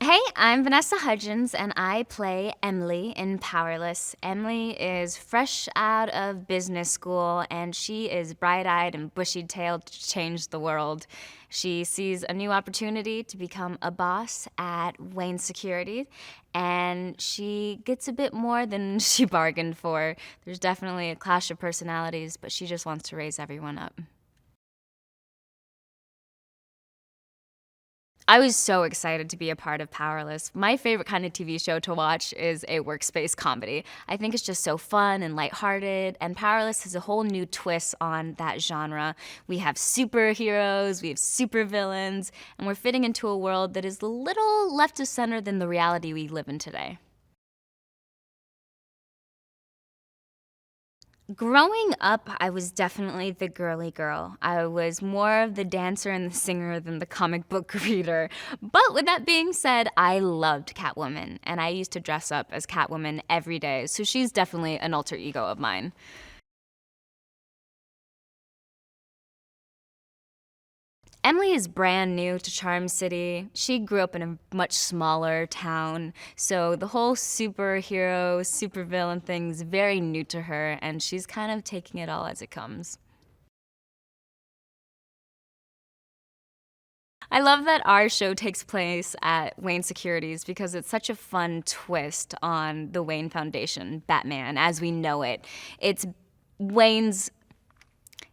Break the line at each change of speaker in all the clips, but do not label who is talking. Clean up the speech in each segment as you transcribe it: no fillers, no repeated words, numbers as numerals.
Hey, I'm Vanessa Hudgens, and I play Emily in Powerless. Emily is fresh out of business school, and she is bright-eyed and bushy-tailed to change the world. She sees a new opportunity to become a boss at Wayne Security, and she gets a bit more than she bargained for. There's definitely a clash of personalities, but she just wants to raise everyone up. I was so excited to be a part of Powerless. My favorite kind of TV show to watch is a workspace comedy. I think it's just so fun and lighthearted, and Powerless has a whole new twist on that genre. We have superheroes, we have supervillains, and we're fitting into a world that is a little left of center than the reality we live in today. Growing up, I was definitely the girly girl. I was more of the dancer and the singer than the comic book reader. But with that being said, I loved Catwoman, and I used to dress up as Catwoman every day, so she's definitely an alter ego of mine. Emily is brand new to Charm City. She grew up in a much smaller town, so the whole superhero, supervillain thing is very new to her, and she's kind of taking it all as it comes. I love that our show takes place at Wayne Securities because it's such a fun twist on the Wayne Foundation, Batman, as we know it. It's Wayne's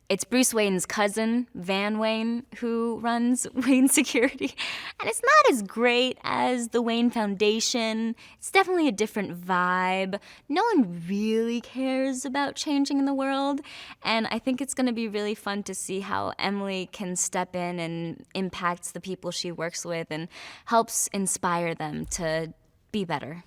it's Bruce Wayne's cousin, Van Wayne, who runs Wayne Security. And it's not as great as the Wayne Foundation. It's definitely a different vibe. No one really cares about changing the world. And I think it's going to be really fun to see how Emily can step in and impacts the people she works with and helps inspire them to be better.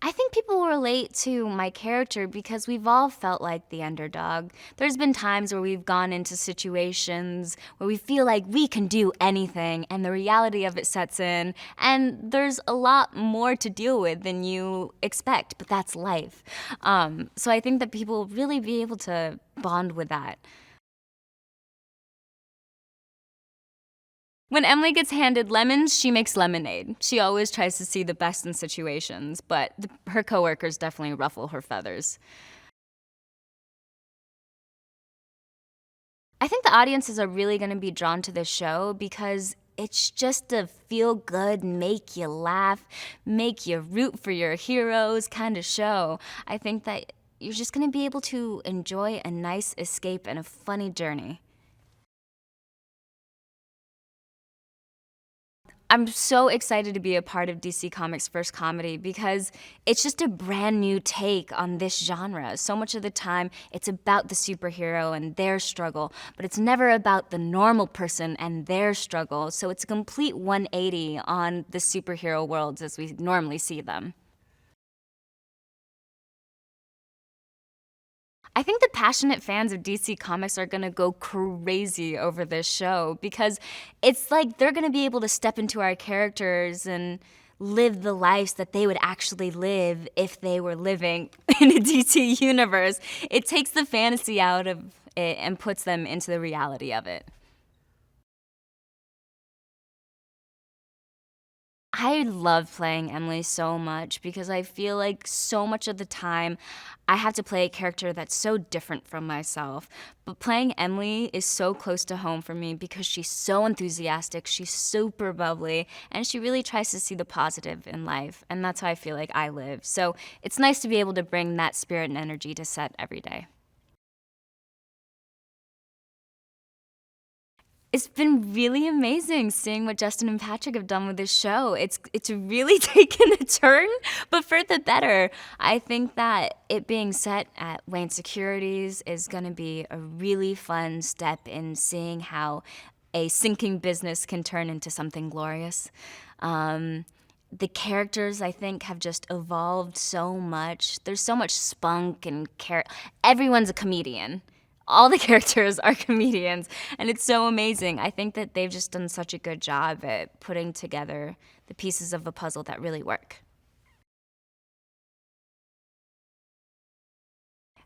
I think people relate to my character because we've all felt like the underdog. There's been times where we've gone into situations where we feel like we can do anything and the reality of it sets in, and there's a lot more to deal with than you expect, but that's life. So I think that people will really be able to bond with that. When Emily gets handed lemons, she makes lemonade. She always tries to see the best in situations, but her coworkers definitely ruffle her feathers. I think the audiences are really going to be drawn to this show because it's just a feel good, make you laugh, make you root for your heroes kind of show. I think that you're just going to be able to enjoy a nice escape and a funny journey. I'm so excited to be a part of DC Comics' first comedy because it's just a brand new take on this genre. So much of the time, it's about the superhero and their struggle, but it's never about the normal person and their struggle. So it's a complete 180 on the superhero worlds as we normally see them. I think the passionate fans of DC Comics are gonna go crazy over this show because it's like they're gonna be able to step into our characters and live the lives that they would actually live if they were living in a DC universe. It takes the fantasy out of it and puts them into the reality of it. I love playing Emily so much because I feel like so much of the time I have to play a character that's so different from myself. But playing Emily is so close to home for me because she's so enthusiastic, she's super bubbly, and she really tries to see the positive in life. And that's how I feel like I live. So it's nice to be able to bring that spirit and energy to set every day. It's been really amazing seeing what Justin and Patrick have done with this show. It's really taken a turn, but for the better. I think that it being set at Wayne Securities is going to be a really fun step in seeing how a sinking business can turn into something glorious. The characters, I think, have just evolved so much. There's so much spunk and everyone's a comedian. All the characters are comedians, and it's so amazing. I think that they've just done such a good job at putting together the pieces of the puzzle that really work.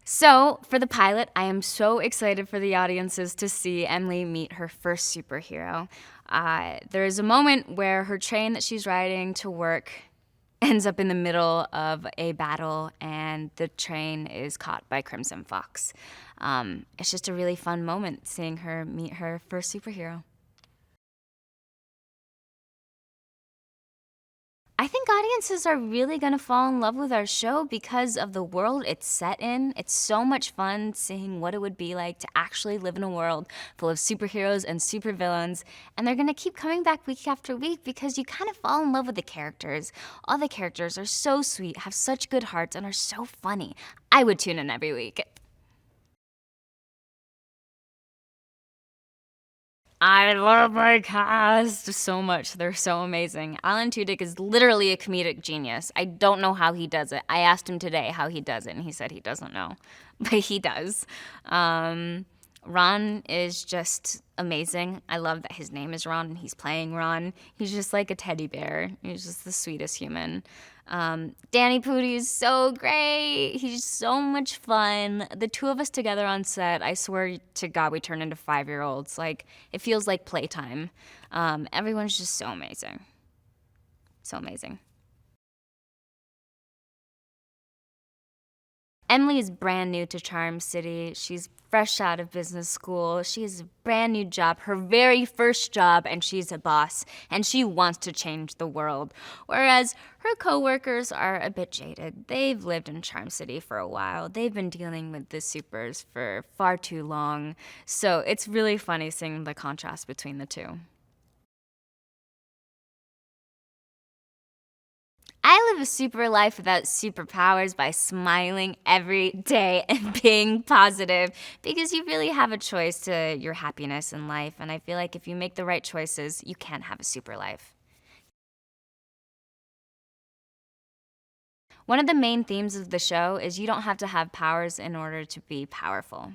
So, for the pilot, I am so excited for the audiences to see Emily meet her first superhero. There is a moment where her train that she's riding to work ends up in the middle of a battle, and the train is caught by Crimson Fox. It's just a really fun moment seeing her meet her first superhero. I think audiences are really going to fall in love with our show because of the world it's set in. It's so much fun seeing what it would be like to actually live in a world full of superheroes and supervillains. And they're going to keep coming back week after week because you kind of fall in love with the characters. All the characters are so sweet, have such good hearts, and are so funny. I would tune in every week. I love my cast so much. They're so amazing. Alan Tudyk is literally a comedic genius. I don't know how he does it. I asked him today how he does it, and he said he doesn't know, but he does. Ron is just amazing. I love that his name is Ron and he's playing Ron. He's just like a teddy bear. He's just the sweetest human. Danny Pudi is so great. He's so much fun. The two of us together on set, I swear to God, we turn into 5-year-olds. Like, it feels like playtime. Everyone's just so amazing. So amazing. Emily is brand new to Charm City. She's fresh out of business school. She has a brand new job, her very first job, and she's a boss, and she wants to change the world. Whereas her coworkers are a bit jaded. They've lived in Charm City for a while. They've been dealing with the supers for far too long. So it's really funny seeing the contrast between the two. I live a super life without superpowers by smiling every day and being positive because you really have a choice to your happiness in life. And I feel like if you make the right choices, you can have a super life. One of the main themes of the show is you don't have to have powers in order to be powerful.